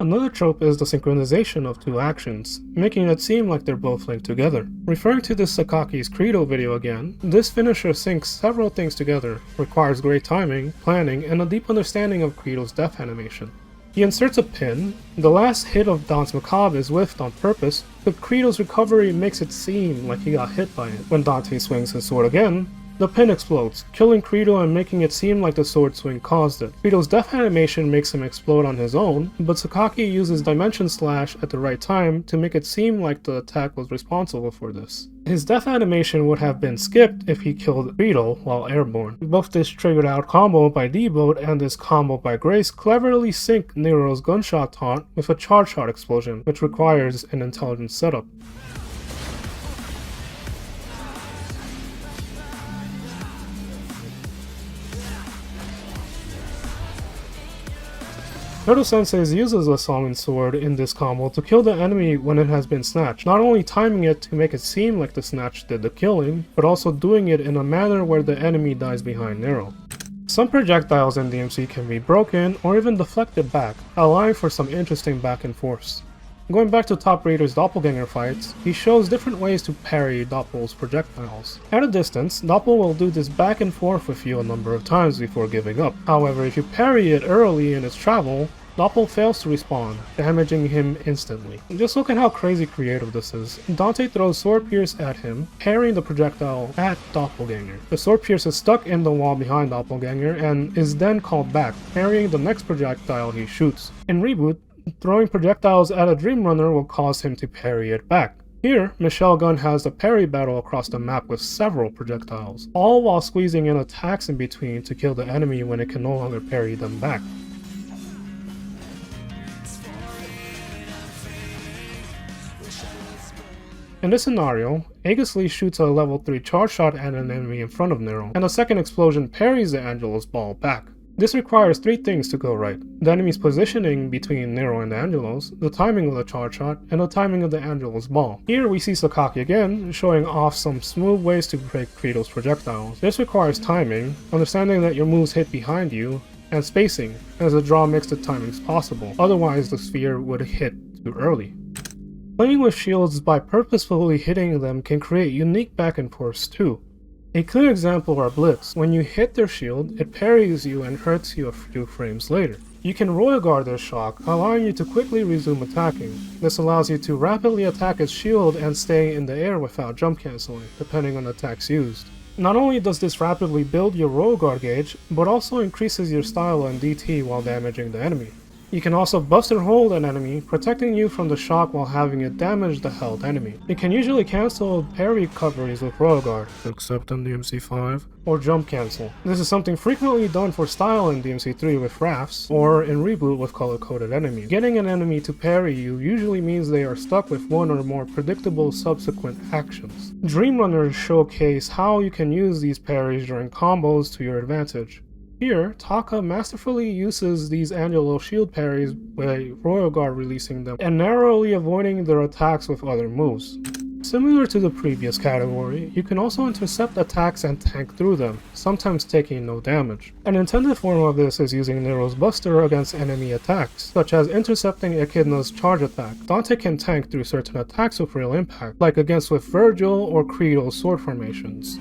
Another trope is the synchronization of two actions, making it seem like they're both linked together. Referring to this Sakaki's Credo video again, this finisher syncs several things together, requires great timing, planning, and a deep understanding of Credo's death animation. He inserts a pin. The last hit of Dante's Macabre is whiffed on purpose, but Credo's recovery makes it seem like he got hit by it. When Dante swings his sword again, the pin explodes, killing Credo and making it seem like the sword swing caused it. Credo's death animation makes him explode on his own, but Sakaki uses Dimension Slash at the right time to make it seem like the attack was responsible for this. His death animation would have been skipped if he killed Credo while airborne. Both this triggered out combo by D-Boat and this combo by Grace cleverly sync Nero's gunshot taunt with a charge shot explosion, which requires an intelligent setup. Turtle Sensei uses a Summon Sword in this combo to kill the enemy when it has been snatched, not only timing it to make it seem like the snatch did the killing, but also doing it in a manner where the enemy dies behind Nero. Some projectiles in DMC can be broken or even deflected back, allowing for some interesting back and forth. Going back to Top Raider's Doppelganger fights, he shows different ways to parry Doppel's projectiles. At a distance, Doppel will do this back and forth with you a number of times before giving up. However, if you parry it early in its travel, Doppel fails to respawn, damaging him instantly. Just look at how crazy creative this is. Dante throws Sword Pierce at him, parrying the projectile at Doppelganger. The Sword Pierce is stuck in the wall behind Doppelganger and is then called back, parrying the next projectile he shoots. In Reboot, throwing projectiles at a Dream Runner will cause him to parry it back. Here, Michelle Gunn has a parry battle across the map with several projectiles, all while squeezing in attacks in between to kill the enemy when it can no longer parry them back. In this scenario, Aegis Lee shoots a level 3 charge shot at an enemy in front of Nero, and a second explosion parries the Angelo's ball back. This requires three things to go right: the enemy's positioning between Nero and the Angelos, the timing of the charge shot, and the timing of the Angelo's ball. Here we see Sakaki again, showing off some smooth ways to break Credo's projectiles. This requires timing, understanding that your moves hit behind you, and spacing, as the draw makes the timings possible, otherwise the sphere would hit too early. Playing with shields by purposefully hitting them can create unique back and forths too. A clear example are Blitz. When you hit their shield, it parries you and hurts you a few frames later. You can royal guard this shock, allowing you to quickly resume attacking. This allows you to rapidly attack its shield and stay in the air without jump cancelling, depending on the attacks used. Not only does this rapidly build your royal guard gauge, but also increases your style and DT while damaging the enemy. You can also buster hold an enemy, protecting you from the shock while having it damage the held enemy. You can usually cancel parry recoveries with Royal Guard, except on DMC5, or jump cancel. This is something frequently done for style in DMC3 with rafts, or in Reboot with color-coded enemies. Getting an enemy to parry you usually means they are stuck with one or more predictable subsequent actions. Dream Runners showcase how you can use these parries during combos to your advantage. Here, Taka masterfully uses these annual shield parries by Royal Guard releasing them and narrowly avoiding their attacks with other moves. Similar to the previous category, you can also intercept attacks and tank through them, sometimes taking no damage. An intended form of this is using Nero's Buster against enemy attacks, such as intercepting Echidna's charge attack. Dante can tank through certain attacks with real impact, like against with Virgil or Credo's sword formations.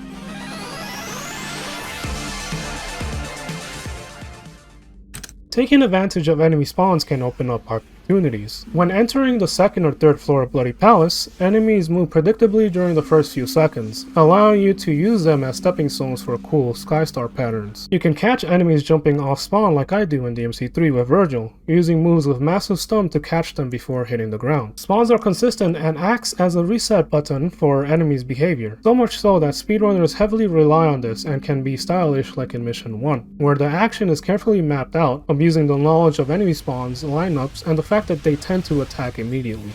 Taking advantage of enemy spawns can open up opportunities. When entering the second or third floor of Bloody Palace, enemies move predictably during the first few seconds, allowing you to use them as stepping stones for cool Skystar patterns. You can catch enemies jumping off spawn like I do in DMC3 with Virgil, using moves with massive stun to catch them before hitting the ground. Spawns are consistent and acts as a reset button for enemies' behavior, so much so that speedrunners heavily rely on this and can be stylish like in Mission 1, where the action is carefully mapped out, using the knowledge of enemy spawns, lineups, and the fact that they tend to attack immediately.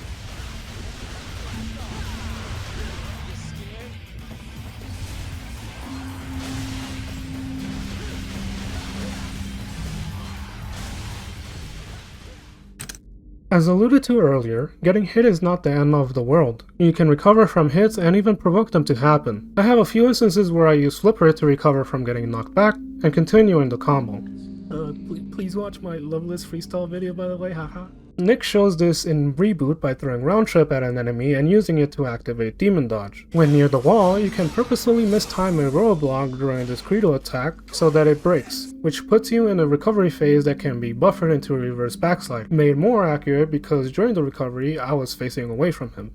As alluded to earlier, getting hit is not the end of the world. You can recover from hits and even provoke them to happen. I have a few instances where I use Flipper to recover from getting knocked back and continue in the combo. Please watch my Loveless freestyle video, by the way, haha. Nick shows this in Reboot by throwing Round Trip at an enemy and using it to activate Demon Dodge. When near the wall, you can purposefully mistime a roadblock during this Credo attack so that it breaks, which puts you in a recovery phase that can be buffered into a reverse backslide, made more accurate because during the recovery, I was facing away from him.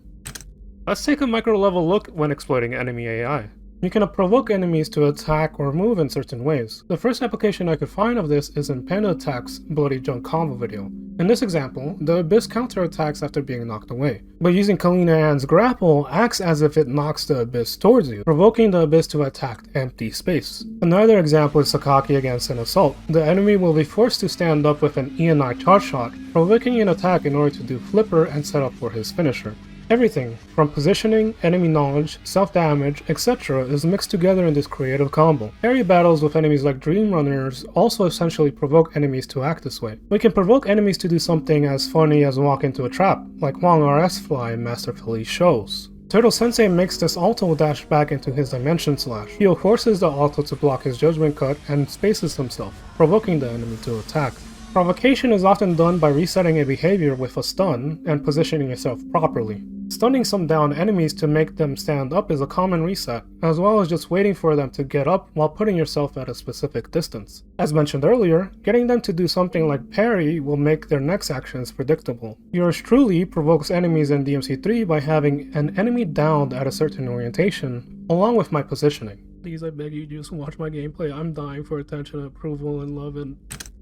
Let's take a micro level look when exploiting enemy AI. You can provoke enemies to attack or move in certain ways. The first application I could find of this is in Panda Attack's Bloody Junk combo video. In this example, the Abyss counterattacks after being knocked away, but using Kalina Ann's grapple acts as if it knocks the Abyss towards you, provoking the Abyss to attack empty space. Another example is Sakaki against an assault. The enemy will be forced to stand up with an ENI charge shot, provoking an attack in order to do Flipper and set up for his finisher. Everything, from positioning, enemy knowledge, self-damage, etc. is mixed together in this creative combo. Parry battles with enemies like Dream Runners also essentially provoke enemies to act this way. We can provoke enemies to do something as funny as walk into a trap, like Wong RS Fly masterfully shows. Turtle Sensei makes this Alto dash back into his Dimension Slash. He forces the Alto to block his Judgment Cut and spaces himself, provoking the enemy to attack. Provocation is often done by resetting a behavior with a stun and positioning yourself properly. Stunning some down enemies to make them stand up is a common reset, as well as just waiting for them to get up while putting yourself at a specific distance. As mentioned earlier, getting them to do something like parry will make their next actions predictable. Yours truly provokes enemies in DMC3 by having an enemy downed at a certain orientation, along with my positioning. Please, I beg you, just watch my gameplay. I'm dying for attention, approval, and love.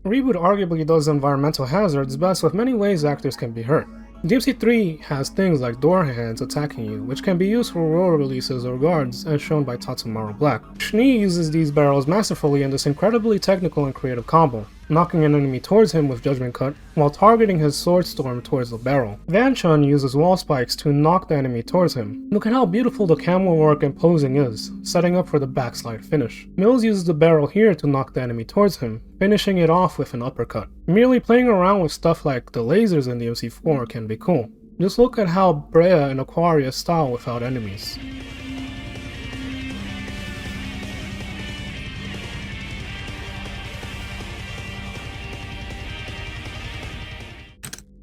Reboot arguably does environmental hazards best with many ways actors can be hurt. DMC3 has things like door hands attacking you, which can be used for roll releases or guards, as shown by Tatsumaro Black. Schnee uses these barrels masterfully in this incredibly technical and creative combo, knocking an enemy towards him with Judgment Cut, while targeting his Sword Storm towards the barrel. Van Chun uses wall spikes to knock the enemy towards him. Look at how beautiful the camera work and posing is, setting up for the backslide finish. Mills uses the barrel here to knock the enemy towards him, finishing it off with an uppercut. Merely playing around with stuff like the lasers in DMC4 can be cool. Just look at how Brea and Aquarius style without enemies.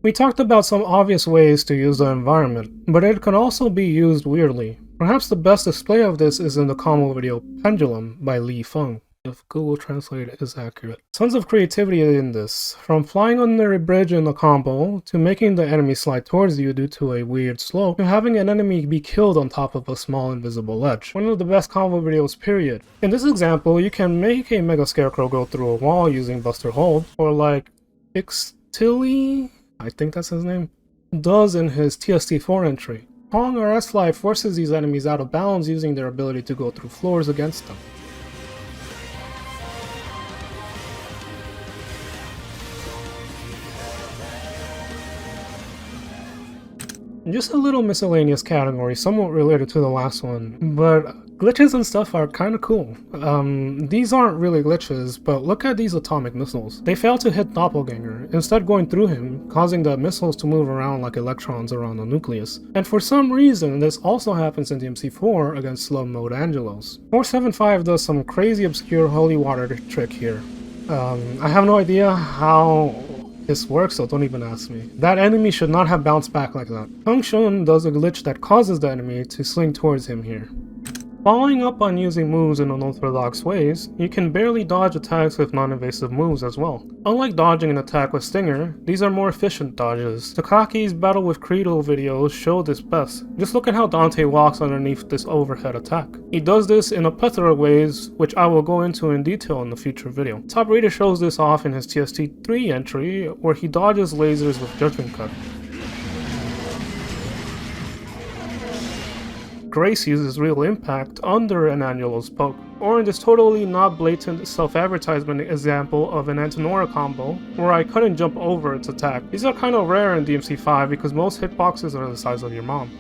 We talked about some obvious ways to use the environment, but it can also be used weirdly. Perhaps the best display of this is in the combo video Pendulum by Lee Feng. if Google Translate is accurate. Tons of creativity in this, from flying under a bridge in a combo, to making the enemy slide towards you due to a weird slope, to having an enemy be killed on top of a small invisible ledge. One of the best combo videos, period. In this example, you can make a Mega Scarecrow go through a wall using Buster Hold, or like Ixtilly, I think that's his name, does in his TST4 entry. Hwang or S-Fly forces these enemies out of bounds using their ability to go through floors against them. Just a little miscellaneous category, somewhat related to the last one, but glitches and stuff are kinda cool. These aren't really glitches, but look at these atomic missiles. They fail to hit Doppelganger, instead going through him, causing the missiles to move around like electrons around the nucleus. And for some reason, this also happens in DMC4 against slow mode Angelos. 475 does some crazy obscure holy water trick here. I have no idea how this works, so don't even ask me. That enemy should not have bounced back like that. Kung Shun does a glitch that causes the enemy to sling towards him here. Following up on using moves in unorthodox ways, you can barely dodge attacks with non-invasive moves as well. Unlike dodging an attack with Stinger, these are more efficient dodges. Takaki's Battle with Credo videos show this best. Just look at how Dante walks underneath this overhead attack. He does this in a plethora of ways, which I will go into in detail in the future video. Top Raider shows this off in his TST3 entry, where he dodges lasers with Judgment Cut. Grace uses real impact under an Angelo's poke, or in this totally not blatant self-advertisement example of an Antonora combo, where I couldn't jump over its attack. These are kinda rare in DMC5 because most hitboxes are the size of your mom.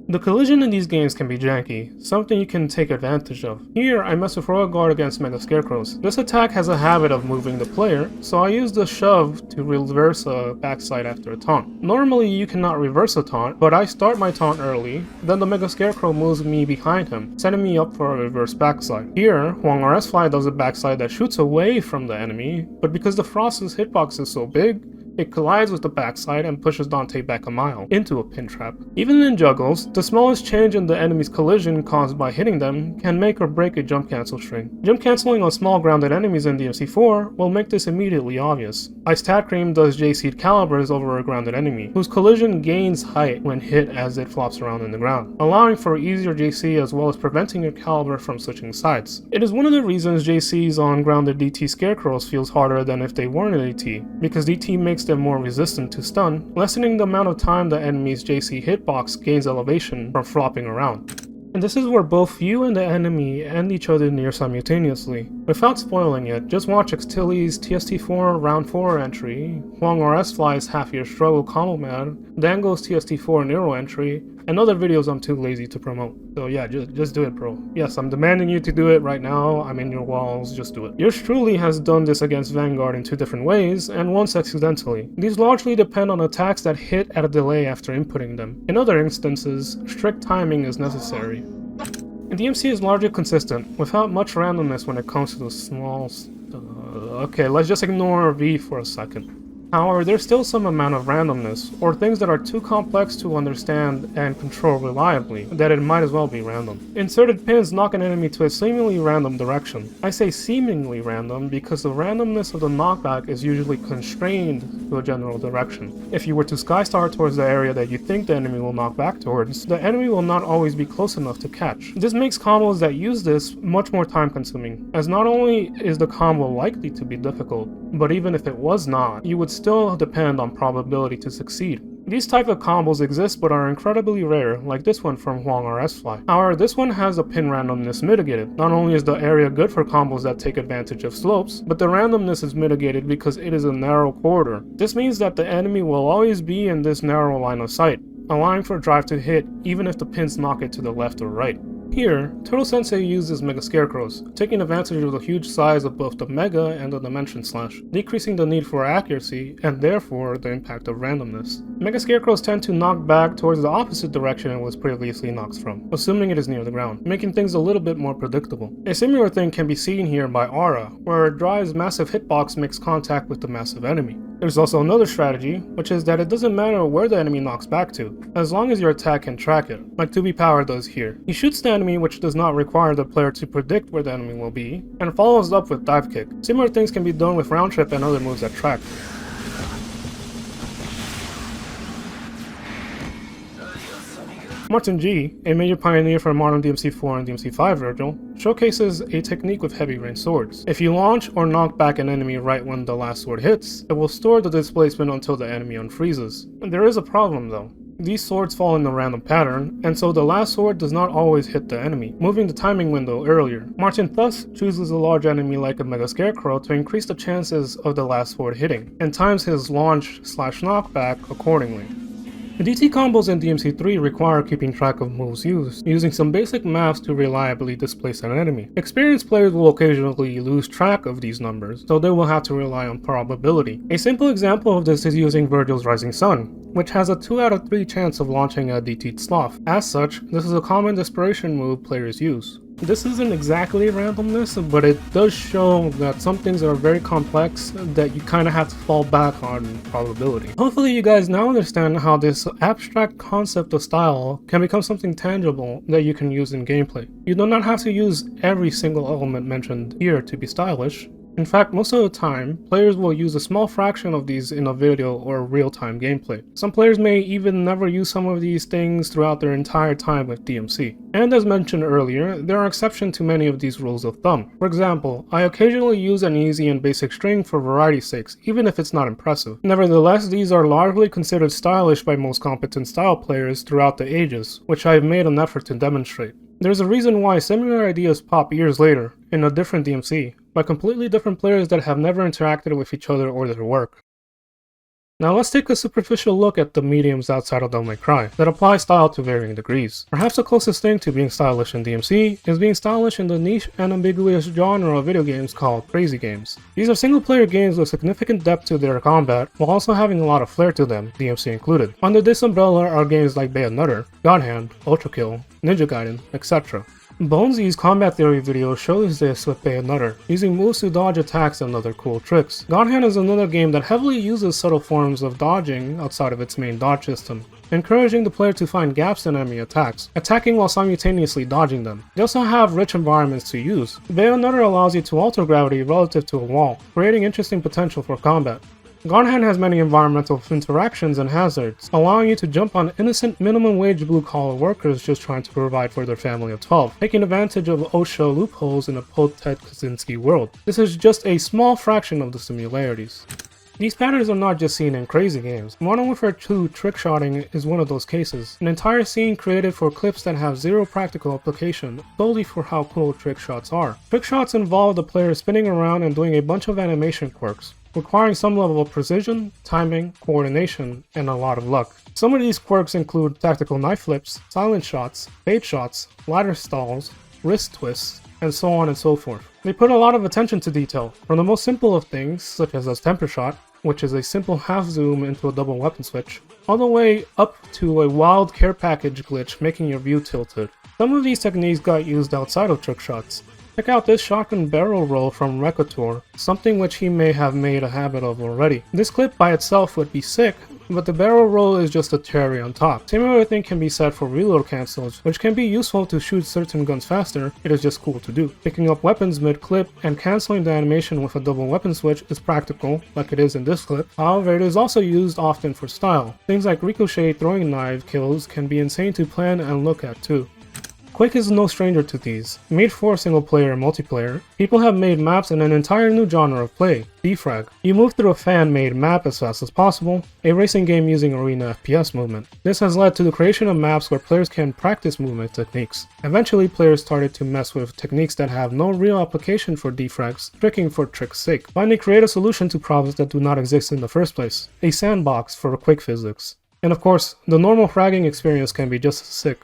The collision in these games can be janky, something you can take advantage of. Here, I mess with Royal Guard against Mega Scarecrows. This attack has a habit of moving the player, so I use the shove to reverse a backside after a taunt. Normally, you cannot reverse a taunt, but I start my taunt early, then the Mega Scarecrow moves me behind him, setting me up for a reverse backside. Here, Hwang or S-Fly does a backside that shoots away from the enemy, but because the Frost's hitbox is so big, it collides with the backside and pushes Dante back a mile, into a pin trap. Even in juggles, the smallest change in the enemy's collision caused by hitting them can make or break a jump cancel string. Jump canceling on small grounded enemies in DMC4 will make this immediately obvious. Ice Tat Cream does J-Seed calibers over a grounded enemy, whose collision gains height when hit as it flops around in the ground, allowing for easier JC as well as preventing your caliber from switching sides. It is one of the reasons JCs on grounded DT Scarecrows feels harder than if they weren't a DT, because DT makes them more resistant to stun, lessening the amount of time the enemy's JC hitbox gains elevation from flopping around. And this is where both you and the enemy end each other near simultaneously. Without spoiling it, just watch Xtilly's TST4 round 4 entry, Hwang or S-Fly's half year struggle combo mad, Dango's TST4 Nero entry, and other videos I'm too lazy to promote. So yeah, just do it, bro. Yes, I'm demanding you to do it right now. I'm in your walls, just do it. Yours truly has done this against Vanguard in 2 different ways, and once accidentally. These largely depend on attacks that hit at a delay after inputting them. In other instances, strict timing is necessary. And DMC is largely consistent, without much randomness when it comes to the small okay, let's just ignore V for a second. However, there's still some amount of randomness, or things that are too complex to understand and control reliably, that it might as well be random. Inserted pins knock an enemy to a seemingly random direction. I say seemingly random because the randomness of the knockback is usually constrained to a general direction. If you were to skystar towards the area that you think the enemy will knock back towards, the enemy will not always be close enough to catch. This makes combos that use this much more time consuming, as not only is the combo likely to be difficult, but even if it was not, you would still depend on probability to succeed. These type of combos exist but are incredibly rare, like this one from Hwang or S-Fly. However, this one has a pin randomness mitigated. Not only is the area good for combos that take advantage of slopes, but the randomness is mitigated because it is a narrow corridor. This means that the enemy will always be in this narrow line of sight, allowing for drive to hit even if the pins knock it to the left or right. Here, Turtle Sensei uses Mega Scarecrows, taking advantage of the huge size of both the Mega and the Dimension Slash, decreasing the need for accuracy and therefore the impact of randomness. Mega Scarecrows tend to knock back towards the opposite direction it was previously knocked from, assuming it is near the ground, making things a little bit more predictable. A similar thing can be seen here by Aura, where Drive's massive hitbox makes contact with the massive enemy. There's also another strategy, which is that it doesn't matter where the enemy knocks back to, as long as your attack can track it, like 2B Power does here. He shoots the enemy, which does not require the player to predict where the enemy will be, and follows up with Dive Kick. Similar things can be done with Round Trip and other moves that track. MartinG, a major pioneer for modern DMC4 and DMC5 Virgil, showcases a technique with heavy rain swords. If you launch or knock back an enemy right when the last sword hits, it will store the displacement until the enemy unfreezes. There is a problem though. These swords fall in a random pattern, and so the last sword does not always hit the enemy, moving the timing window earlier. Martin thus chooses a large enemy like a Mega Scarecrow to increase the chances of the last sword hitting, and times his launch/knockback accordingly. The DT combos in DMC3 require keeping track of moves used, using some basic maths to reliably displace an enemy. Experienced players will occasionally lose track of these numbers, so they will have to rely on probability. A simple example of this is using Virgil's Rising Sun, which has a 2 out of 3 chance of launching a DT'd Sloth. As such, this is a common desperation move players use. This isn't exactly randomness, but it does show that some things are very complex that you kind of have to fall back on probability. Hopefully you guys now understand how this abstract concept of style can become something tangible that you can use in gameplay. You do not have to use every single element mentioned here to be stylish. In fact, most of the time, players will use a small fraction of these in a video or real-time gameplay. Some players may even never use some of these things throughout their entire time with DMC. And as mentioned earlier, there are exceptions to many of these rules of thumb. For example, I occasionally use an easy and basic string for variety's sake, even if it's not impressive. Nevertheless, these are largely considered stylish by most competent style players throughout the ages, which I have made an effort to demonstrate. There's a reason why similar ideas pop years later, in a different DMC, by completely different players that have never interacted with each other or their work. Now let's take a superficial look at the mediums outside of Devil May Cry that apply style to varying degrees. Perhaps the closest thing to being stylish in DMC is being stylish in the niche and ambiguous genre of video games called crazy games. These are single-player games with significant depth to their combat while also having a lot of flair to them, DMC included. Under this umbrella are games like Bayonetta, GodHand, Ultrakill, Ninja Gaiden, etc. Bonesy's combat theory video shows this with Bayonetta, using moves to dodge attacks and other cool tricks. GodHand is another game that heavily uses subtle forms of dodging outside of its main dodge system, encouraging the player to find gaps in enemy attacks, attacking while simultaneously dodging them. They also have rich environments to use. Bayonetta allows you to alter gravity relative to a wall, creating interesting potential for combat. GodHand has many environmental interactions and hazards, allowing you to jump on innocent minimum wage blue-collar workers just trying to provide for their family of 12, taking advantage of OSHA loopholes in a post-Ted Kaczynski world. This is just a small fraction of the similarities. These patterns are not just seen in crazy games. Modern Warfare 2 trickshotting is one of those cases. An entire scene created for clips that have zero practical application, solely for how cool trickshots are. Trickshots involve the player spinning around and doing a bunch of animation quirks, requiring some level of precision, timing, coordination, and a lot of luck. Some of these quirks include tactical knife flips, silent shots, bait shots, ladder stalls, wrist twists, and so on and so forth. They put a lot of attention to detail, from the most simple of things, such as a temper shot, which is a simple half zoom into a double weapon switch, all the way up to a wild care package glitch making your view tilted. Some of these techniques got used outside of trick shots. Check out this shotgun barrel roll from Rekator, something which he may have made a habit of already. This clip by itself would be sick, but the barrel roll is just a cherry on top. Similar thing can be said for reload cancels, which can be useful to shoot certain guns faster. It is just cool to do. Picking up weapons mid-clip and canceling the animation with a double weapon switch is practical, like it is in this clip. However, it is also used often for style. Things like ricochet throwing knife kills can be insane to plan and look at too. Quake is no stranger to these. Made for single player and multiplayer, people have made maps in an entire new genre of play, defrag. You move through a fan-made map as fast as possible, a racing game using arena FPS movement. This has led to the creation of maps where players can practice movement techniques. Eventually, players started to mess with techniques that have no real application for defrags, tricking for trick's sake. Finally, create a solution to problems that do not exist in the first place, a sandbox for Quake physics. And of course, the normal fragging experience can be just as sick.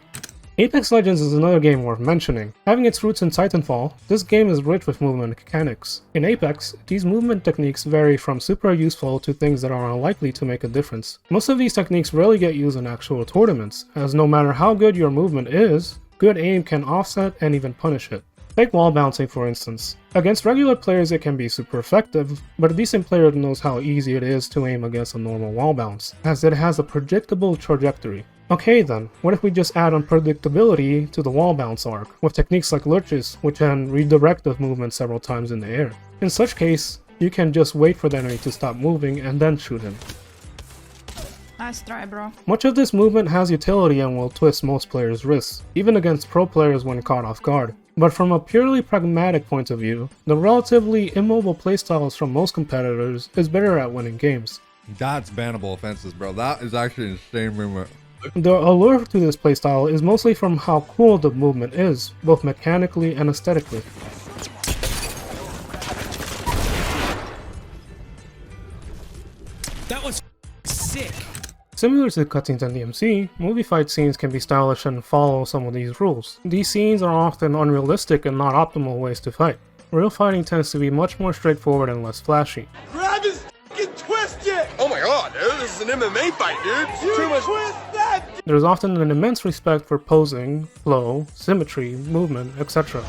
Apex Legends is another game worth mentioning. Having its roots in Titanfall, this game is rich with movement mechanics. In Apex, these movement techniques vary from super useful to things that are unlikely to make a difference. Most of these techniques rarely get used in actual tournaments, as no matter how good your movement is, good aim can offset and even punish it. Take wall bouncing for instance. Against regular players it can be super effective, but a decent player knows how easy it is to aim against a normal wall bounce, as it has a predictable trajectory. Okay then, what if we just add unpredictability to the wall bounce arc, with techniques like lurches, which can redirect the movement several times in the air. In such case, you can just wait for the enemy to stop moving and then shoot him. Nice try, bro. Much of this movement has utility and will twist most players' wrists, even against pro players when caught off guard. But from a purely pragmatic point of view, the relatively immobile playstyles from most competitors is better at winning games. That's bannable offenses, bro. That is actually an insane movement. The allure to this playstyle is mostly from how cool the movement is, both mechanically and aesthetically. That was sick. Similar to cutscenes and DMC, movie fight scenes can be stylish and follow some of these rules. These scenes are often unrealistic and not optimal ways to fight. Real fighting tends to be much more straightforward and less flashy. Grab his f***ing twist it! Oh my god, dude, this is an MMA fight, dude! Too much twist that! There's often an immense respect for posing, flow, symmetry, movement, etc.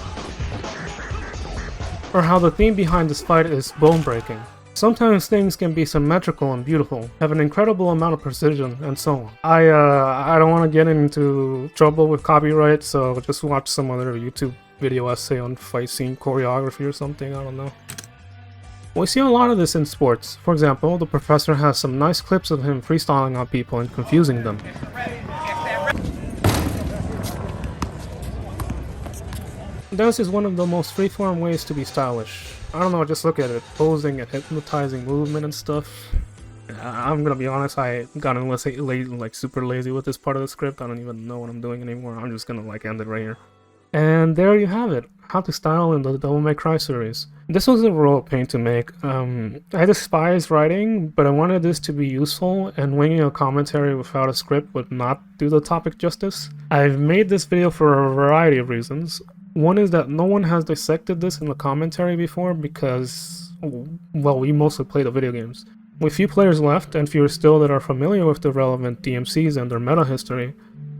Or how the theme behind this fight is bone-breaking. Sometimes things can be symmetrical and beautiful, have an incredible amount of precision, and so on. I don't want to get into trouble with copyright, so just watch some other YouTube video essay on fight scene choreography or something, I don't know. We see a lot of this in sports. For example, the professor has some nice clips of him freestyling on people and confusing them. Dance is one of the most freeform ways to be stylish. I don't know, just look at it, posing and hypnotizing movement and stuff. I'm gonna be honest, I got super lazy with this part of the script. I don't even know what I'm doing anymore. I'm just gonna end it right here. And there you have it, how to style in the Devil May Cry series. This was a real pain to make. I despise writing, but I wanted this to be useful, and winging a commentary without a script would not do the topic justice. I've made this video for a variety of reasons. One is that no one has dissected this in the commentary before because, well, we mostly play the video games. With few players left, and fewer still that are familiar with the relevant DMCs and their meta history,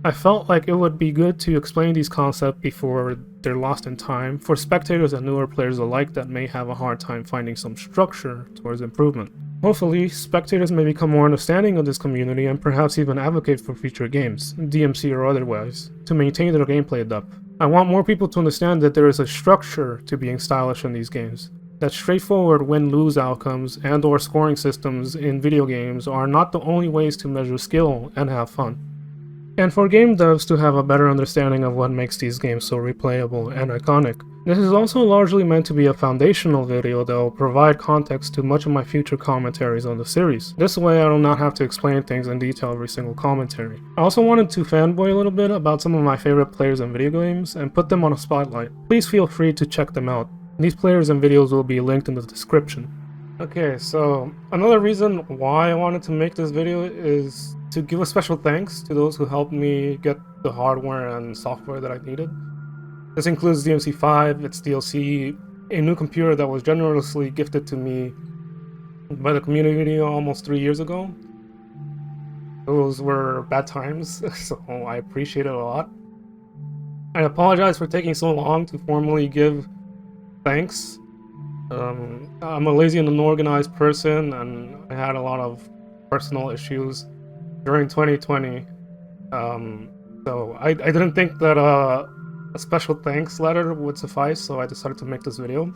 I felt like it would be good to explain these concepts before they're lost in time for spectators and newer players alike that may have a hard time finding some structure towards improvement. Hopefully, spectators may become more understanding of this community and perhaps even advocate for future games, DMC or otherwise, to maintain their gameplay depth. I want more people to understand that there is a structure to being stylish in these games, that straightforward win-lose outcomes and or scoring systems in video games are not the only ways to measure skill and have fun. And for game devs to have a better understanding of what makes these games so replayable and iconic. This is also largely meant to be a foundational video that will provide context to much of my future commentaries on the series. This way I will not have to explain things in detail every single commentary. I also wanted to fanboy a little bit about some of my favorite players in video games and put them on a spotlight. Please feel free to check them out. These players and videos will be linked in the description. Okay, so another reason why I wanted to make this video is to give a special thanks to those who helped me get the hardware and software that I needed. This includes DMC5, its DLC, a new computer that was generously gifted to me by the community almost 3 years ago. Those were bad times, so I appreciate it a lot. I apologize for taking so long to formally give thanks. I'm a lazy and unorganized person, and I had a lot of personal issues during 2020. So I didn't think that a special thanks letter would suffice, so I decided to make this video.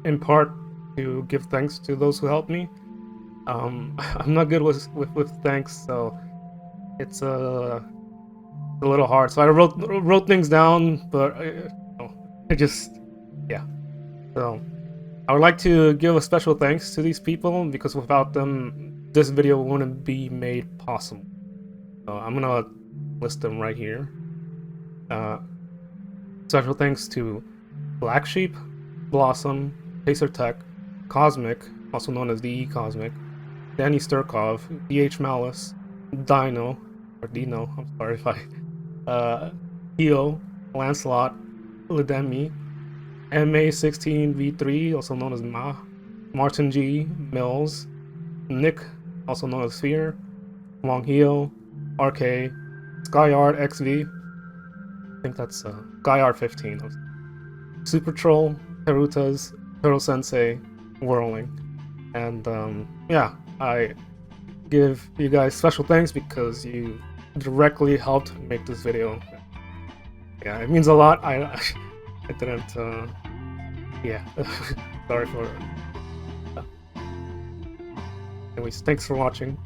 In part to give thanks to those who helped me. I'm not good with thanks, so it's a little hard. So I wrote things down, but So I would like to give a special thanks to these people because without them, this video wouldn't be made possible. So I'm gonna list them right here. Special thanks to Black Sheep, Blossom, Pacer Tech, Cosmic, also known as DE Cosmic, Danny Sturkov, DH Malice, Dino, I'm sorry if I, Heo, Lancelot, Lidemi, MA16V3, also known as Ma, MartinG, Mills, Nick, also known as Sphere, Wong Heo, RK, Skyard XV, I think that's Skyard 15, Super Troll, Teruta's, Turtle Sensei, Whirling. And yeah, I give you guys special thanks because you directly helped make this video. Yeah, it means a lot. I didn't, yeah, sorry for... Anyways, thanks for watching.